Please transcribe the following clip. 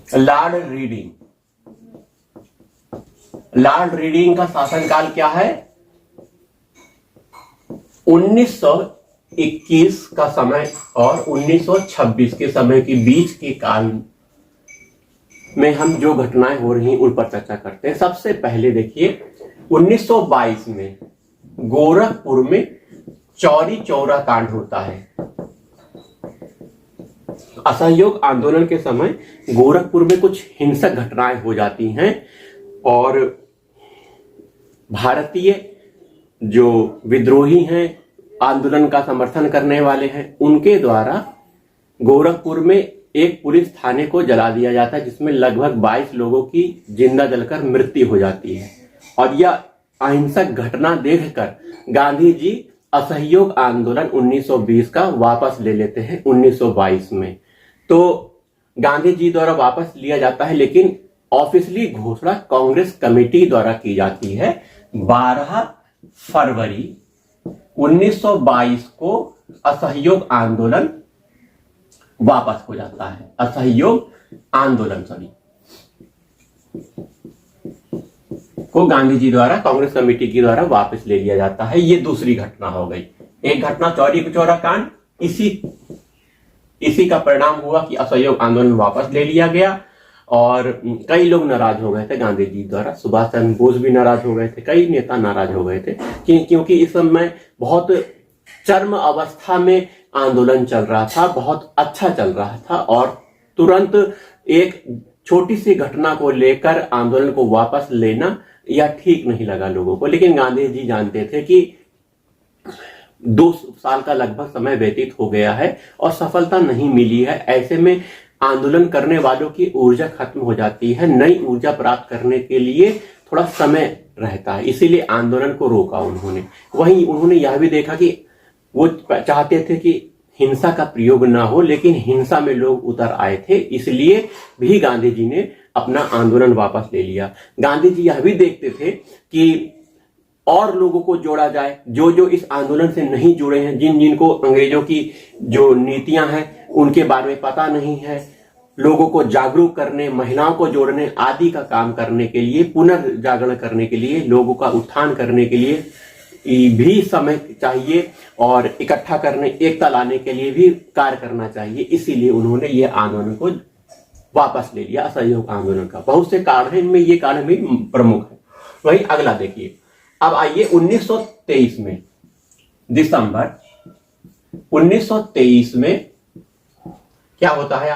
Lord reading. Lord reading का शासनकाल क्या है? 1921 का समय और 1926 के समय के बीच के काल में हम जो घटनाएं हो रही हैं उन पर चर्चा करते हैं। सबसे पहले देखिए 1922 में गोरखपुर में चौरी चौरा कांड होता है। असहयोग आंदोलन के समय गोरखपुर में कुछ हिंसक घटनाएं हो जाती हैं और भारतीय जो विद्रोही हैं, आंदोलन का समर्थन करने वाले हैं, उनके द्वारा गोरखपुर में एक पुलिस थाने को जला दिया जाता है, जिसमें लगभग 22 लोगों की जिंदा जलकर मृत्यु हो जाती है। और यह अहिंसक घटना देखकर गांधी जी असहयोग आंदोलन 1920 का वापस ले लेते हैं 1922 में। तो गांधी जी द्वारा वापस लिया जाता है, लेकिन ऑफिशियली घोषणा कांग्रेस कमेटी द्वारा की जाती है। 12 फरवरी 1922 को असहयोग आंदोलन वापस हो जाता है। असहयोग आंदोलन को गांधी जी द्वारा कांग्रेस कमेटी के द्वारा वापस ले लिया जाता है। ये दूसरी घटना हो गई। एक घटना चौरी चौरा कांड, इसी का परिणाम हुआ कि असहयोग आंदोलन वापस ले लिया गया और कई लोग नाराज हो गए थे गांधी जी द्वारा। सुभाष चंद्र बोस भी नाराज हो गए थे, कई नेता नाराज हो गए थे क्योंकि इस समय बहुत चरम अवस्था में आंदोलन चल रहा था, बहुत अच्छा चल रहा था और तुरंत एक छोटी सी घटना को लेकर आंदोलन को वापस लेना यह ठीक नहीं लगा लोगों को। लेकिन गांधी जी जानते थे कि 2 साल का लगभग समय व्यतीत हो गया है और सफलता नहीं मिली है। ऐसे में आंदोलन करने वालों की ऊर्जा खत्म हो जाती है। नई ऊर्जा प्राप्त करने के लिए थोड़ा समय रहता है, इसीलिए आंदोलन को रोका उन्होंने। वहीं उन्होंने यह भी देखा कि वो चाहते थे कि हिंसा का प्रयोग ना हो, लेकिन हिंसा में लोग उतर आए थे, इसलिए भी गांधी जी ने अपना आंदोलन वापस ले लिया। गांधी जी यह भी देखते थे कि और लोगों को जोड़ा जाए, जो इस आंदोलन से नहीं जुड़े हैं, जिनको अंग्रेजों की जो नीतियां हैं उनके बारे में पता नहीं है, लोगों को जागरूक करने, महिलाओं को जोड़ने आदि का काम करने के लिए, पुनर्जागरण करने के लिए, लोगों का उत्थान करने के लिए भी समय चाहिए और इकट्ठा करने, एकता लाने के लिए भी कार्य करना चाहिए। इसीलिए उन्होंने ये आंदोलन को वापस ले लिया, असहयोग आंदोलन का। बहुत से कारण हैं, इनमें ये कारण भी प्रमुख है। वही अगला देखिए, अब आइए 1923 में, दिसंबर 1923 में क्या होता है।